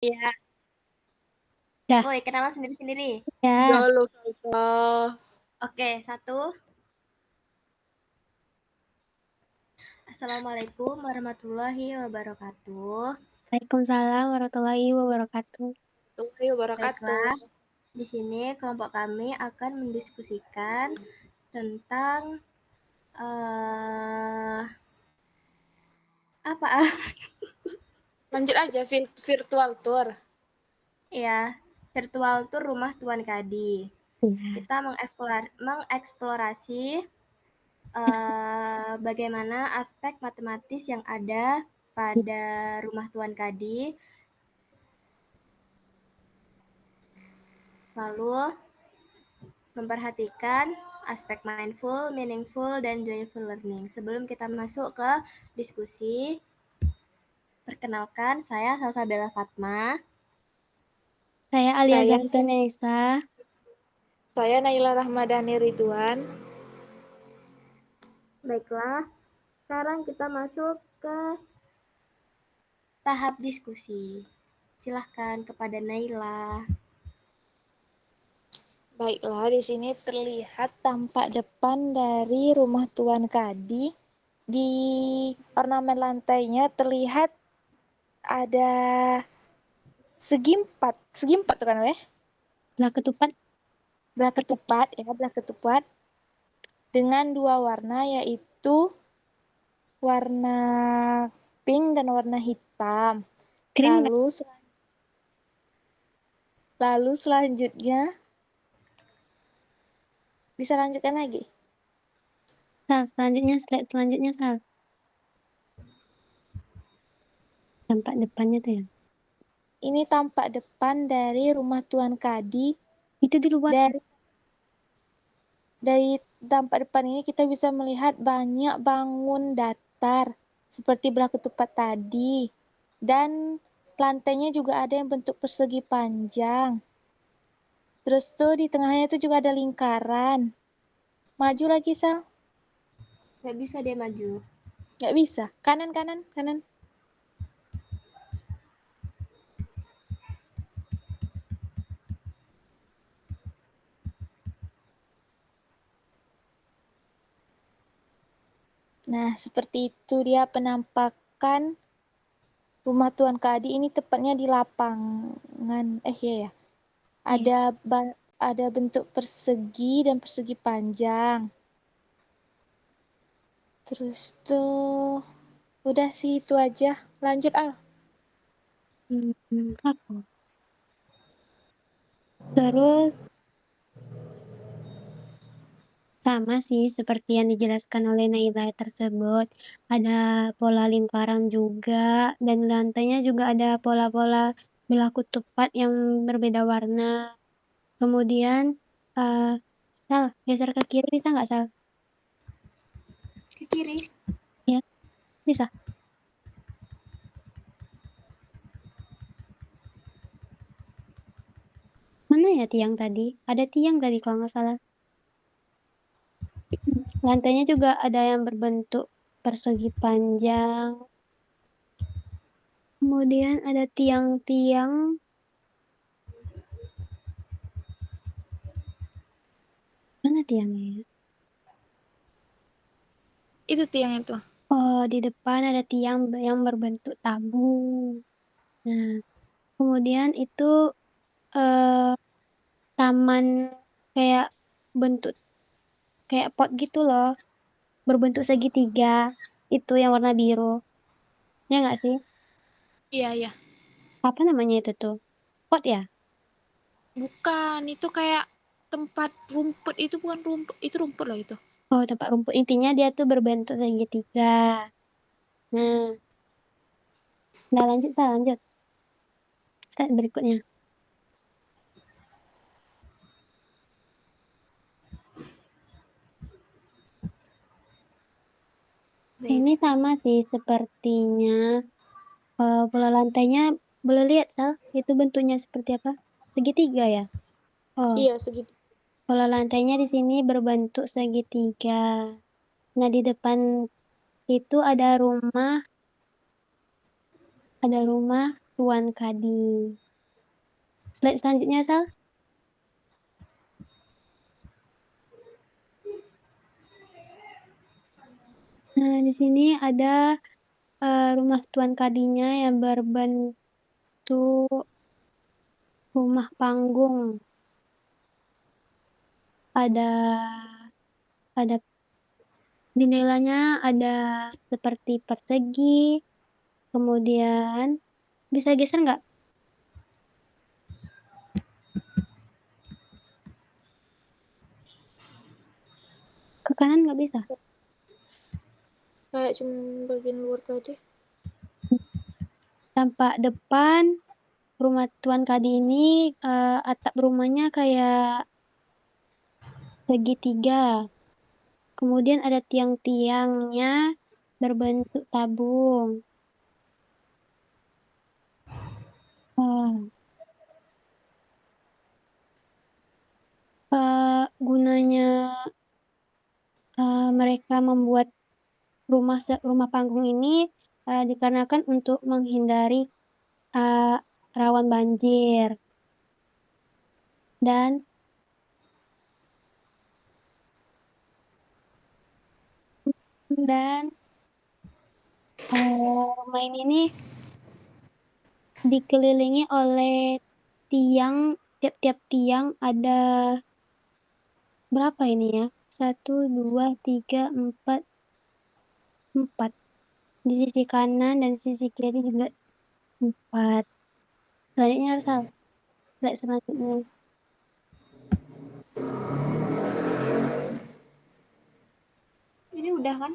Iya, Dah, Woi, kenalan sendiri-sendiri. ya. halo Salsa. Oke, satu. Assalamualaikum warahmatullahi wabarakatuh. Waalaikumsalam warahmatullahi wabarakatuh. Warahmatullahi wabarakatuh. Baiklah, di sini kelompok kami akan mendiskusikan tentang apa? Lanjut aja virtual tour. Ya, virtual tour rumah Tuan Kadi. Iya. Kita mengeksplorasi bagaimana aspek matematis yang ada pada rumah Tuan Kadi. Lalu memperhatikan aspek mindful, meaningful, dan joyful learning. Sebelum kita masuk ke diskusi, perkenalkan saya Salsabella Fatma. Saya Alia Saya Zartunesa. saya Naila Rahmadani Ridwan. Baiklah, sekarang kita masuk ke tahap diskusi. Silahkan kepada Naila. Baiklah, di sini terlihat tampak depan dari rumah Tuan Kadi. Di ornamen lantainya terlihat ada segi empat tuh kan weh? Belah ketupat. Belah ketupat ya, belah ketupat dengan dua warna yaitu warna pink dan warna hitam. Krim nggak? Lalu selanjutnya bisa lanjutkan lagi. Sal, selanjutnya, slide selanjutnya, Sal. Tampak depannya tuh ya. Ini tampak depan dari rumah Tuan Kadi. Itu di luar. Dari tampak depan ini kita bisa melihat banyak bangun datar seperti belah ketupat tadi. Dan lantainya juga ada yang bentuk persegi panjang. Terus tuh di tengahnya tuh juga ada lingkaran. Maju lagi, Sal. Nggak bisa dia maju. Nggak bisa. Kanan, kanan, kanan. Nah, seperti itu dia penampakan rumah Tuan Kadi. Ini tepatnya di lapangan. Iya ya. Iya. Ada bentuk persegi dan persegi panjang. Terus tuh udah sih itu aja. Lanjut Al. Aku. Terus sama sih seperti yang dijelaskan oleh Naila tersebut. Ada pola lingkaran juga dan lantainya juga ada pola-pola belah ketupat yang berbeda warna. Kemudian, eh Sal, geser ke kiri bisa nggak, Sal? Ke kiri. Ya, bisa. Mana ya tiang tadi? Ada tiang tadi kalau nggak salah. Lantainya juga ada yang berbentuk persegi panjang. Kemudian ada tiang-tiang. Mana tiangnya ya? Itu tiang itu. Oh, di depan ada tiang yang berbentuk tabung. Nah, kemudian itu eh, taman kayak bentuk kayak pot gitu loh, berbentuk segitiga. Itu yang warna biru. Ya nggak sih? Iya, iya. Apa namanya itu tuh? Pot ya? Bukan, itu kayak tempat rumput itu bukan rumput, itu rumput loh itu. Oh, tempat rumput. Intinya dia tuh berbentuk segitiga. Nah, nah lanjut, nah, lanjut. Slide berikutnya. Baik. Ini sama sih sepertinya. Pola lantainya boleh lihat, Sal. Itu bentuknya seperti apa? Segitiga ya? Oh, Iya, segitu. pola lantainya di sini berbentuk segitiga. Nah, di depan itu ada rumah Tuan Kadi. Slide selanjutnya, Sal. Nah, di sini ada rumah Tuan Kadinya yang berbentuk rumah panggung. Ada jendelanya ada seperti persegi. Kemudian bisa geser nggak? Ke kanan nggak bisa? Kayak cuma bagian luar tadi. Tampak depan rumah Tuan Kadi ini atap rumahnya kayak segitiga. Kemudian ada tiang-tiangnya berbentuk tabung. Gunanya mereka membuat rumah panggung ini dikarenakan untuk menghindari rawan banjir dan rumah ini dikelilingi oleh tiang, tiap-tiap tiang ada berapa ini ya? 1, 2, 3, 4. Di sisi kanan dan sisi kiri juga 4. Selanjutnya Sal. Slide selanjutnya. Ini udah kan?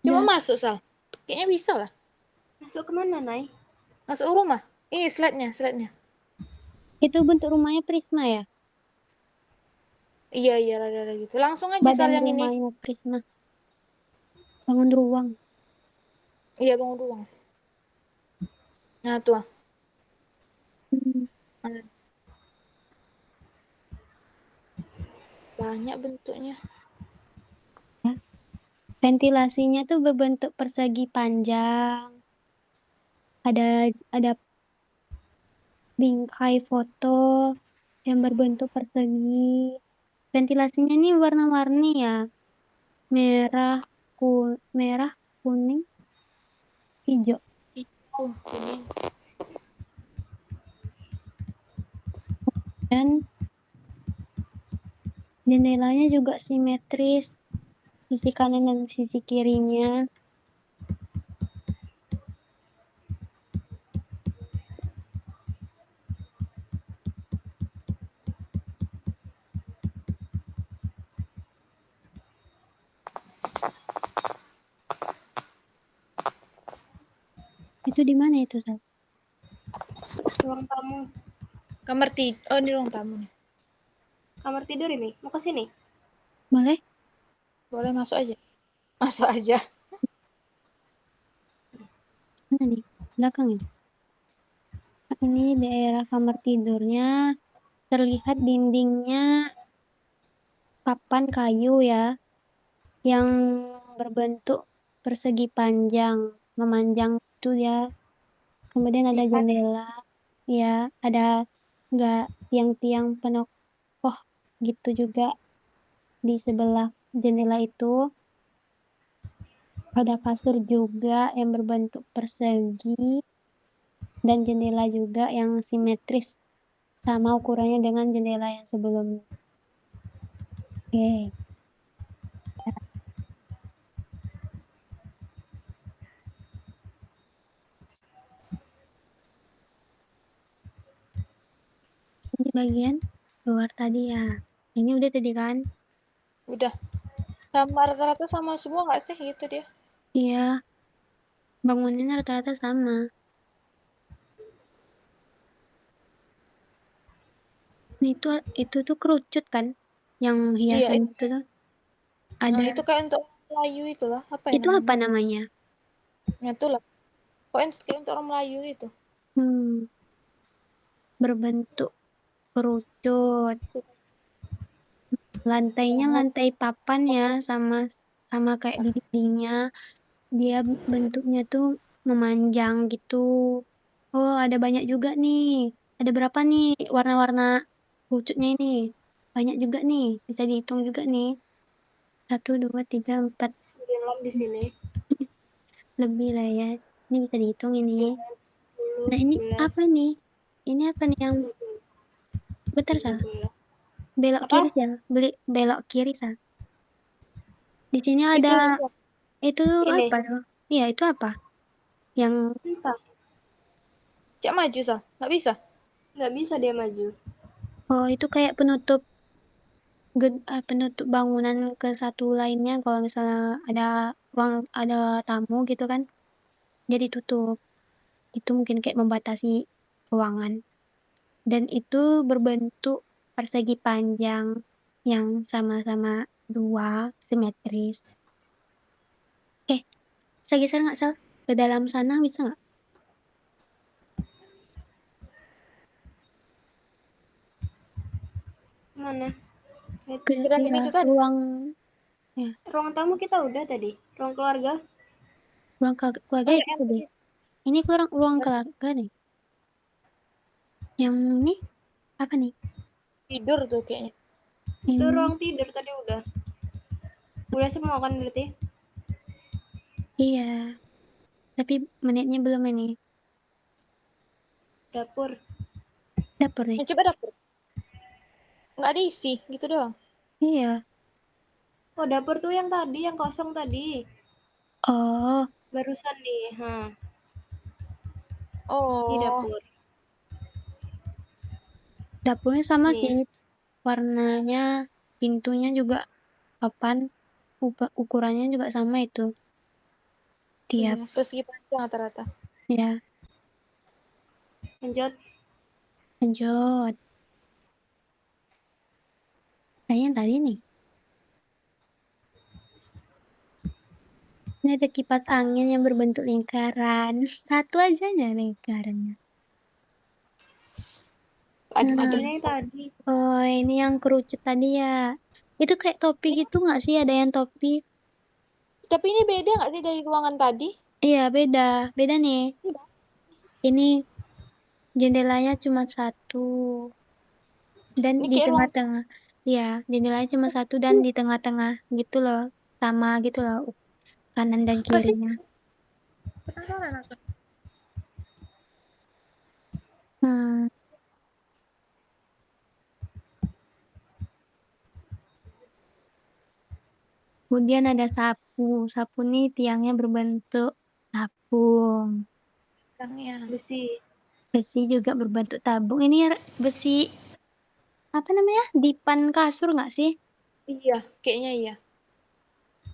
Coba Udah. masuk, Sal. Kayaknya bisa lah. Masuk kemana, Nay? Masuk rumah. Ini slide-nya. Itu bentuk rumahnya prisma ya? Iya, rada-rada gitu. Langsung aja, Sal, Badan yang ini. rumahnya prisma. Bangun ruang. Iya, bangun ruang. Nah, tuh. Banyak bentuknya. Ventilasinya tuh berbentuk persegi panjang. Ada bingkai foto yang berbentuk persegi. Ventilasinya ini warna-warni ya. Merah, kuning, hijau. Ini. Dan jendelanya juga simetris. Sisi kanan dan sisi kirinya. Itu di mana itu, Sal? Ruang tamu. Kamar tidur. Oh, ini ruang tamu nih. Kamar tidur ini. Mau ke sini? Boleh? Boleh masuk aja. Masuk aja. Mana nih? Belakang ya? Ini daerah kamar tidurnya. Terlihat dindingnya papan kayu ya. Yang berbentuk persegi panjang. Memanjang itu ya. Kemudian ada jendela. Ya, ada nggak tiang-tiang penokoh gitu juga di sebelah jendela itu. Ada kasur juga yang berbentuk persegi dan jendela juga yang simetris sama ukurannya dengan jendela yang sebelumnya. Oke. Ini bagian luar tadi ya. Ini udah tadi kan? Udah. Sama rata-rata sama semua nggak sih gitu dia? Iya. Bangunannya rata-rata sama. Nah, itu tuh kerucut kan? Yang Iya, hiasan itu tuh. nah Ada. itu kayak untuk Melayu itulah. Apa ya Itu apa namanya? namanya? Nah, itulah. Pokoknya kayak untuk orang Melayu gitu. Berbentuk kerucut. Lantainya lantai papan ya, sama kayak di dindingnya. Dia bentuknya tuh memanjang gitu. Oh, ada banyak juga nih. Ada berapa nih warna-warna kerucutnya ini? Banyak juga nih, bisa dihitung juga nih. 1, 2, 3, 4. 9 di sini. Lebih lah ya. Ini bisa dihitung ini. 10, Nah, ini 11, apa nih? Ini apa nih yang 12, bentar, Sal. 13. Belok Apa? kiri, Sal. Belok kiri, Sal. Di sini Itu ada itu Ini. apa tuh? Iya, itu apa? Yang Entah. Cak maju, Sal. Nggak bisa. Nggak bisa dia maju. oh, itu kayak penutup penutup bangunan ke satu lainnya kalau misalnya ada tamu gitu kan. Jadi tutup. Itu mungkin kayak membatasi ruangan. Dan itu berbentuk persegi panjang yang sama-sama dua simetris. Bisa geser nggak, Sal? Ke dalam sana bisa nggak? Mana? Ke Ke dalam iya, itu tadi. ruang ya, Ruang tamu kita udah tadi. Ruang keluarga. ruang keluarga Oh, itu yang tadi. Ini ruang keluarga nih. Yang ini apa nih? tidur tuh kayaknya. Itu Ini ruang tidur tadi udah. Udah semua kan berarti? iya, tapi menitnya belum ini. Dapur. Dapur nih. Yang coba dapur. Nggak ada isi, gitu doang. Iya. Oh, dapur tuh yang tadi, yang kosong tadi. Oh, Barusan nih. Ini Oh, dapur. dapurnya sama Nih. sih. Warnanya, pintunya juga papan, ukurannya juga sama itu. Tiap, iya. Persegi panjang rata-rata. ya, Lanjut. lanjut. Kayaknya yang tadi nih. Ini ada kipas angin yang berbentuk lingkaran. Satu aja nya lingkarannya. Adem-adem. Ini yang tadi. Oh, ini yang kerucut tadi ya. Itu kayak topi gitu nggak sih? Ada yang topi? Tapi ini beda nggak sih dari ruangan tadi? Iya, beda. Beda nih. Ini jendelanya cuma satu. Dan Ini di kayak ruang tengah-tengah. Iya, jendelanya cuma satu dan di tengah-tengah gitu loh. Sama gitu loh. Kanan dan apa sih? kirinya. Penasaran aku. Hmm. Kemudian ada sapu. Sapu nih tiangnya berbentuk tabung. Orangnya. Besi. Besi juga berbentuk tabung. Ini besi apa namanya? Dipan kasur nggak sih? Iya, kayaknya iya.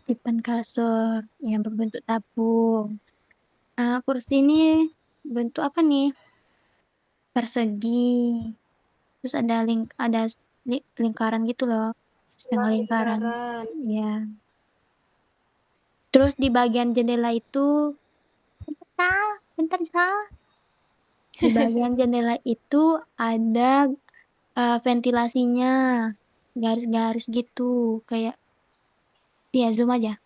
Dipan kasur yang berbentuk tabung. Kursi ini bentuk apa nih? Persegi. Terus ada lingkaran gitu loh. Setengah Setengah lingkaran. lingkaran. Ya. Terus di bagian jendela itu, bentar, Sal. Di bagian jendela itu ada ventilasinya. Garis-garis gitu. Kayak, ya zoom aja.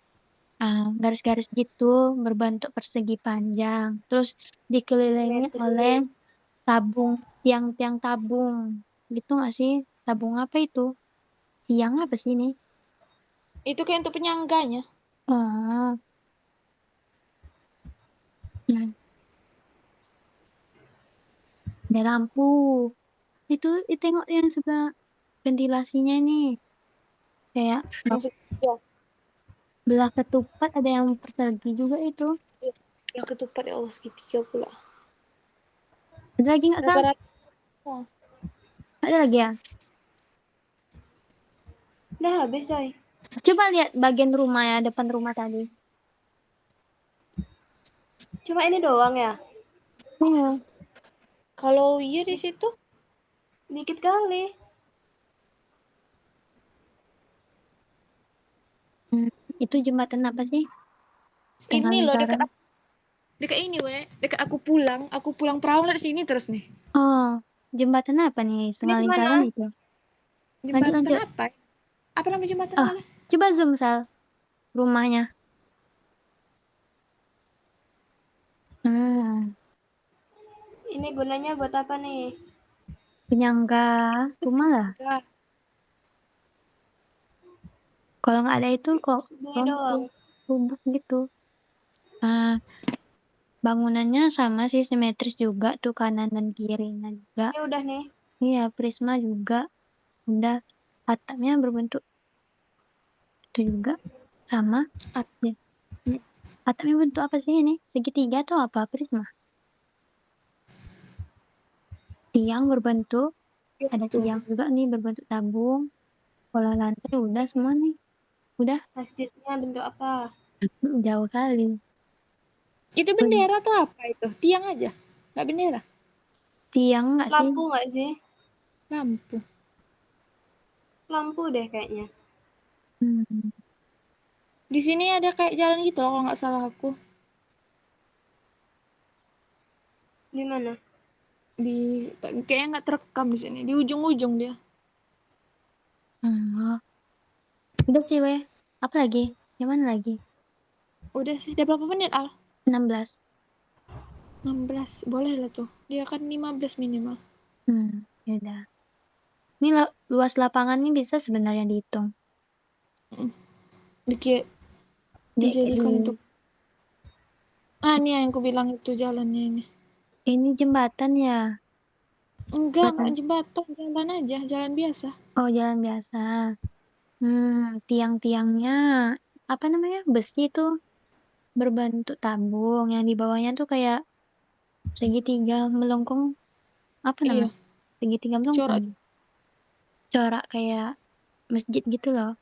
Garis-garis gitu berbentuk persegi panjang. Terus dikelilingi oleh Simetris. tabung, tiang-tiang tabung. Gitu nggak sih? Tabung apa itu? Tiang apa sih ini? Itu kayak untuk penyangganya. Oh, ya. Ada lampu. Itu tengok yang sebelah ventilasinya nih. Kayak Yang ya, belah ketupat ada yang persegi juga itu. ya ketupat ya Allah segitiga pula. Ada lagi nggak, Kak? Rata-rata. Oh, Ada lagi ya? Udah habis, coy. Coba lihat bagian rumah ya, depan rumah tadi. Cuma ini doang ya? Iya. kalau iya di situ Dikit kali. Itu jembatan apa sih? Setengah ini loh lingkaran. dekat ini dekat aku pulang perahu dari sini terus nih. Oh, jembatan apa nih? Ini Setengah kemana? lingkaran itu. Lanjut, Jembatan lanjut. apa? Apa nama jembatan Ah, mana? coba zoom, Sal. Rumahnya. ini gunanya buat apa nih? Penyangga rumah lah. Ya, Kalau nggak ada itu kok Ini doang. rubuh gitu. Bangunannya sama sih, simetris juga tuh kanan dan kirinya juga. Ini udah nih. Iya, prisma juga udah. Atapnya berbentuk itu juga sama. Ya. Atapnya bentuk apa sih ini? Segitiga atau apa? Prisma. Tiang berbentuk, ada tuh. tiang juga nih berbentuk tabung. Pola lantai udah semua nih. Udah Masjidnya bentuk apa? jauh kali. Itu bendera tuh apa itu? Tiang aja, nggak bendera? Tiang nggak sih? Lampu nggak sih? Lampu. Lampu deh kayaknya. Di sini ada kayak jalan gitu loh kalau nggak salah aku. Di mana? Kayaknya nggak terekam di sini. Di ujung-ujung dia. Udah sih weh. Apa lagi? Yang mana lagi? Udah sih. Udah berapa menit Al? 16. 16. Boleh lah tuh. Dia kan 15 minimal. Yaudah. Ini luas lapangan ini bisa sebenarnya dihitung. Dijadikan untuk. Ini yang aku bilang itu jalannya ini. Ini jembatan ya? Enggak jembatan, jalan aja, jalan biasa. Oh, jalan biasa. Tiang-tiangnya apa namanya? Besi tuh berbentuk tabung. Yang di bawahnya tuh kayak segitiga melengkung. Apa namanya? Segitiga melengkung. Corak kayak masjid gitu loh.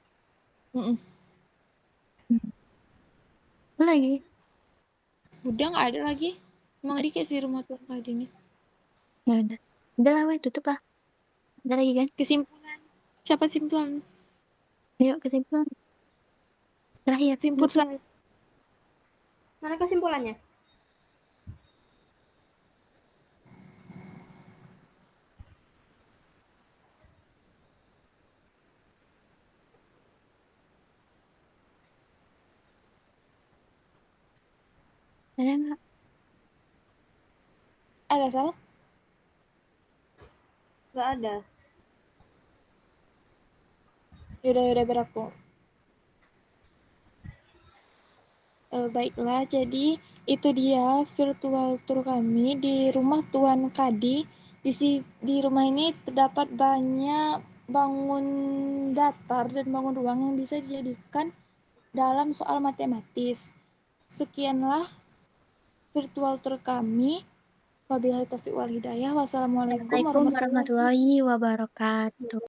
Apa lagi? Udah nggak ada lagi. Emang dikit sih rumah tuh tadi nih. Ya udah lah weh, tutup lah. Ada lagi kan? Kesimpulan. Siapa simpulan? Ayo kesimpulan. Terakhir. Simpul saya. Mana kesimpulannya? Ada nggak? Ada Sal? Nggak ada. Yaudah beraku. Baiklah, jadi itu dia virtual tour kami di rumah Tuan Kadi. Di rumah ini terdapat banyak bangun datar dan bangun ruang yang bisa dijadikan dalam soal matematis. Sekianlah virtual tour kami. Wabillahi taufiq wal hidayah. Wassalamualaikum warahmatullahi wabarakatuh. Warahmatullahi wabarakatuh.